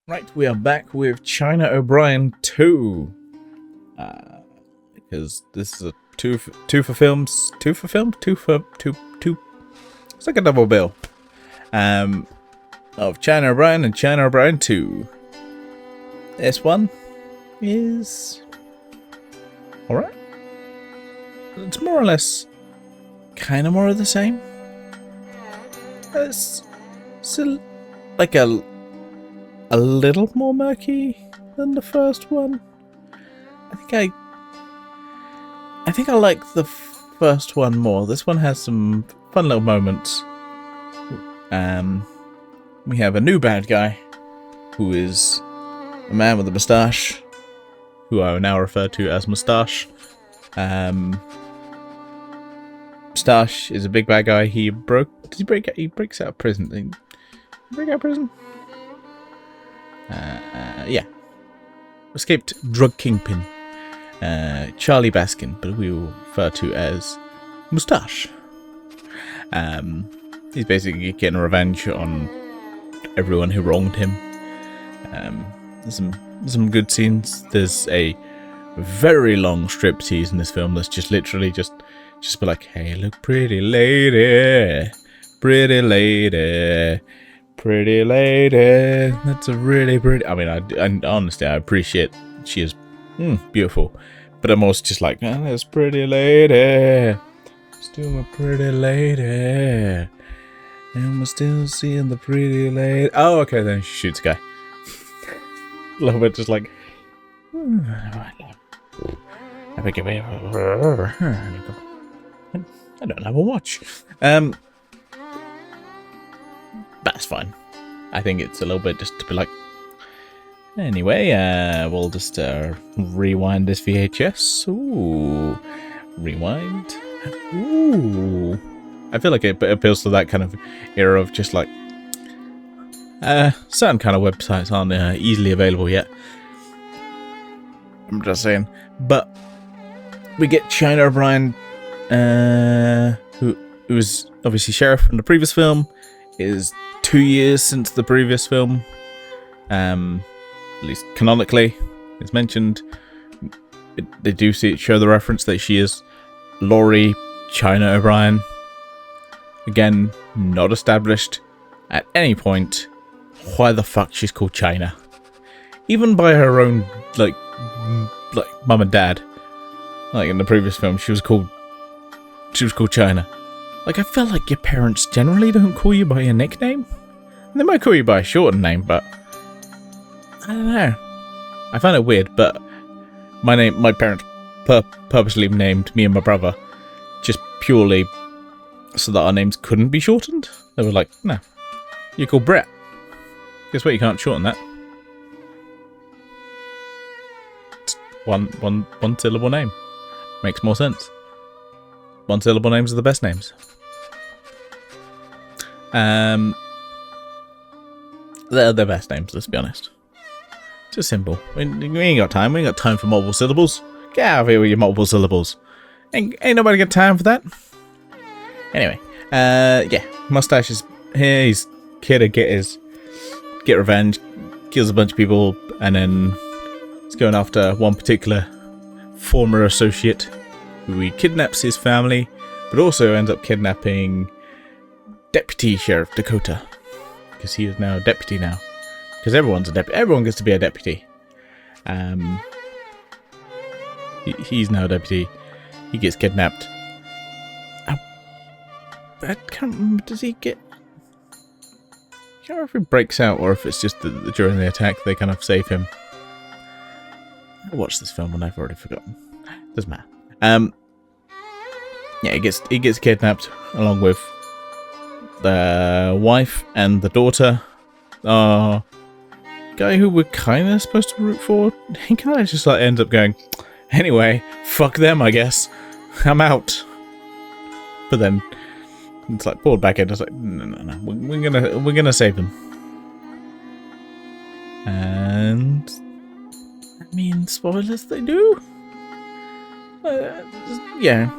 Right, we are back with China O'Brien 2. Because this is a two for films. Two for film? Two. It's like a double bill. Of China O'Brien and China O'Brien 2. This one is alright. It's more or less kind of more of the same. It's still like a little more murky than the first one. I think I like the first one more. This one has some fun little moments. We have a new bad guy who is a man with a moustache, who I will now refer to as Moustache. Moustache is a big bad guy. He breaks out of prison. Did he break out of prison? Yeah. Escaped drug kingpin. Charlie Baskin, but we will refer to as Moustache. He's basically getting revenge on everyone who wronged him. There's some good scenes. There's a very long striptease in this film that's just literally just be like, hey, look, pretty lady, pretty lady. Pretty lady, that's a really pretty. I mean, I honestly, I appreciate she is beautiful, but I'm also just like, oh, that's pretty lady, still a pretty lady, and we're still seeing the pretty lady. Oh, okay, then she shoots a guy. A little bit, just like, I don't have a watch. That's fine. I think it's a little bit just to be like. Anyway, we'll just rewind this VHS. Ooh, rewind. Ooh, I feel like it appeals to that kind of era of just like certain kind of websites aren't easily available yet. I'm just saying. But we get China O'Brien, who was obviously sheriff in the previous film. Is 2 years since the previous film, at least canonically, it's mentioned. They do show the reference that she is Laurie China O'Brien. Again, not established at any point why the fuck she's called China, even by her own like mum and dad. Like in the previous film, she was called China. Like, I feel like your parents generally don't call you by your nickname. They might call you by a shortened name, but I don't know. I find it weird, but my parents purposely named me and my brother just purely so that our names couldn't be shortened. They were like, no, you're called Brett. Guess what? You can't shorten that. It's one syllable name. Makes more sense. One syllable names are the best names. They're the best names, let's be honest. Just simple. We ain't got time. We ain't got time for multiple syllables. Get out of here with your multiple syllables. Ain't nobody got time for that. Anyway, yeah. Moustache is here. He's here to get revenge. Kills a bunch of people, and then he's going after one particular former associate who he kidnaps his family, but also ends up kidnapping Deputy Sheriff Dakota, because he is now a deputy now. Because everyone's a deputy. Everyone gets to be a deputy. He's now a deputy. He gets kidnapped. I can't remember. Does he get? I can't remember if he breaks out or if it's just during the attack they kind of save him. I watched this film and I've already forgotten. Doesn't matter. Yeah, he gets kidnapped along with the wife and the daughter. Guy who we're kind of supposed to root for. He kind of just like ends up going, anyway, fuck them, I guess. I'm out. But then it's like pulled back in. It's like, no. We're gonna save them. And I mean, spoilers, they do. Yeah.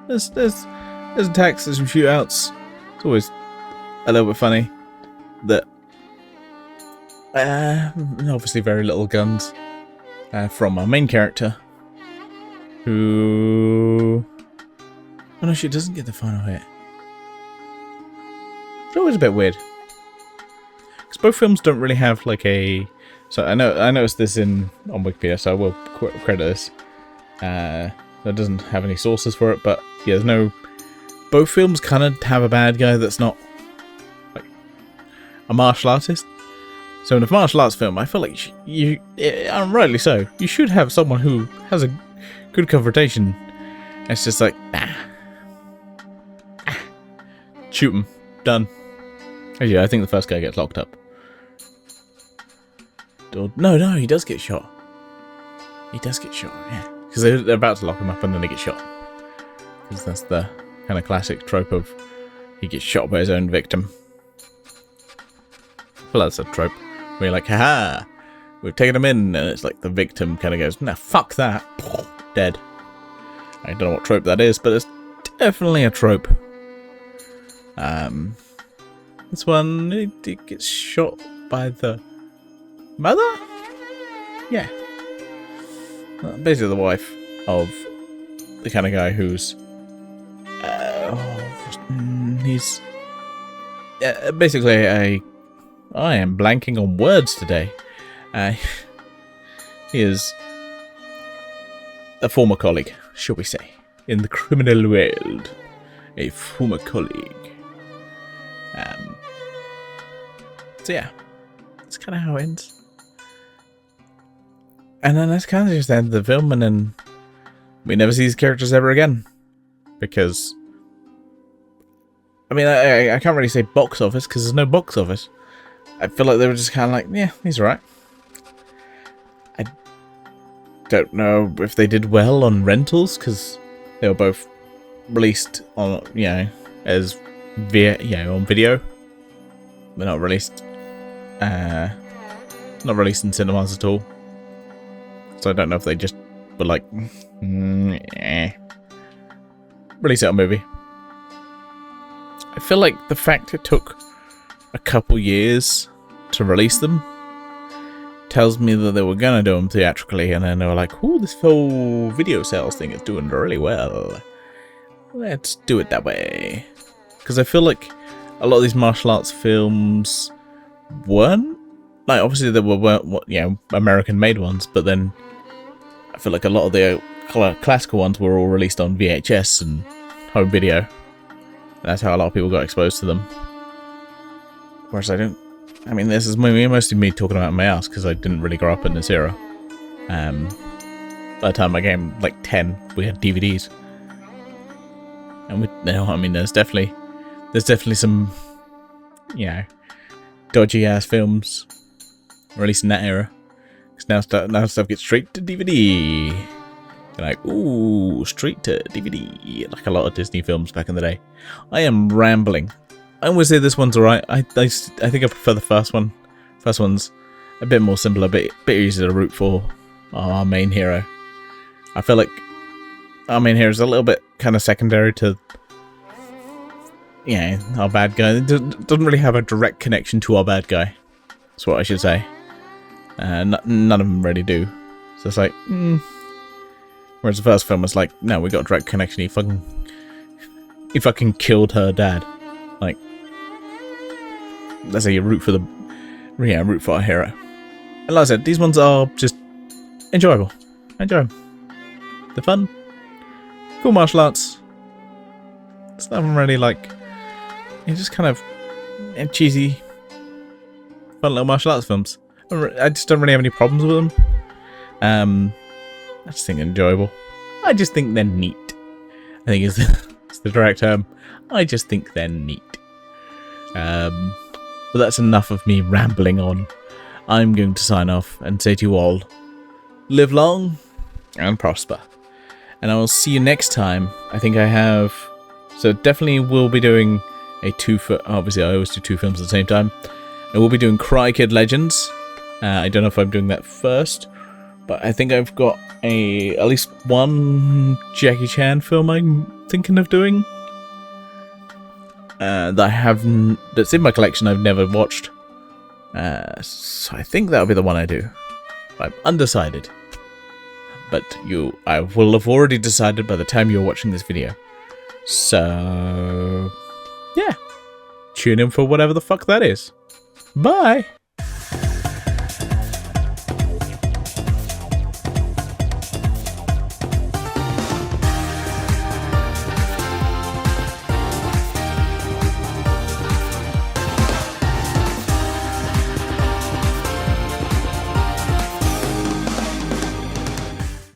There's attacks, there's some shootouts. It's always a little bit funny that Obviously very little guns from our main character, who... Oh no, she doesn't get the final hit. It's always a bit weird. Because both films don't really have like a... So I noticed this on Wikipedia, so I will credit this. That doesn't have any sources for it, but yeah, there's no... Both films kind of have a bad guy that's not like a martial artist. So in a martial arts film, I feel like you, and rightly so, you should have someone who has a good confrontation. It's just like, shoot him, done. Yeah, I think the first guy gets locked up. No, he does get shot. He does get shot, yeah. Because they're about to lock him up and then they get shot. Because that's the kind of classic trope of he gets shot by his own victim. Well, that's a trope. Where you're like, haha, we've taken him in, and it's like the victim kind of goes, nah, fuck that. Dead. I don't know what trope that is, but it's definitely a trope. This one, it gets shot by the mother? Yeah. Basically the wife of the kind of guy who's... he's... basically I am blanking on words today. He is a former colleague, shall we say, in the criminal world. A former colleague. So yeah, that's kind of how it ends. And then that's kind of just the end of the film, and then we never see these characters ever again. Because, I mean, I can't really say box office, because there's no box office. I feel like they were just kind of like, yeah, he's alright. I don't know if they did well on rentals, because they were both released on, as on video. They're not released, in cinemas at all. So I don't know if they just were like, release it on movie. I feel like the fact it took a couple years to release them tells me that they were gonna do them theatrically, and then they were like, "Ooh, this whole video sales thing is doing really well. Let's do it that way." Because I feel like a lot of these martial arts films weren't like, obviously there weren't American-made ones, but then I feel like a lot of the classical ones were all released on VHS and home video. And that's how a lot of people got exposed to them. Whereas this is mostly me talking about my ass, because I didn't really grow up in this era. By the time I came like 10, we had DVDs. And there's definitely some, dodgy ass films released in that era. Because now stuff gets straight to DVD. You're like, ooh, straight to DVD. Like a lot of Disney films back in the day. I am rambling. I always say this one's alright. I think I prefer the first one. First one's a bit more simple, a bit easier to root for our main hero. I feel like our main hero is a little bit kind of secondary to our bad guy. It doesn't really have a direct connection to our bad guy. That's what I should say. None of them really do. So it's like, Whereas the first film was like, no, we got a direct connection. He fucking killed her dad. Like, let's say you root for our hero. And like I said, these ones are just enjoyable. Enjoy them. They're fun. Cool martial arts. It's nothing really like, just kind of cheesy, fun little martial arts films. I just don't really have any problems with them. I just think they're enjoyable. I just think they're neat. I think it's the direct term. I just think they're neat. But that's enough of me rambling on. I'm going to sign off and say to you all, live long and prosper. And I will see you next time. I think I have... So definitely will be doing a obviously I always do 2 films at the same time. I will be doing Karate Kid Legends. I don't know if I'm doing that first, but I think I've got at least one Jackie Chan film I'm thinking of doing. That's in my collection I've never watched. So I think that'll be the one I do. I'm undecided. But I will have already decided by the time you're watching this video. So, yeah. Tune in for whatever the fuck that is. Bye!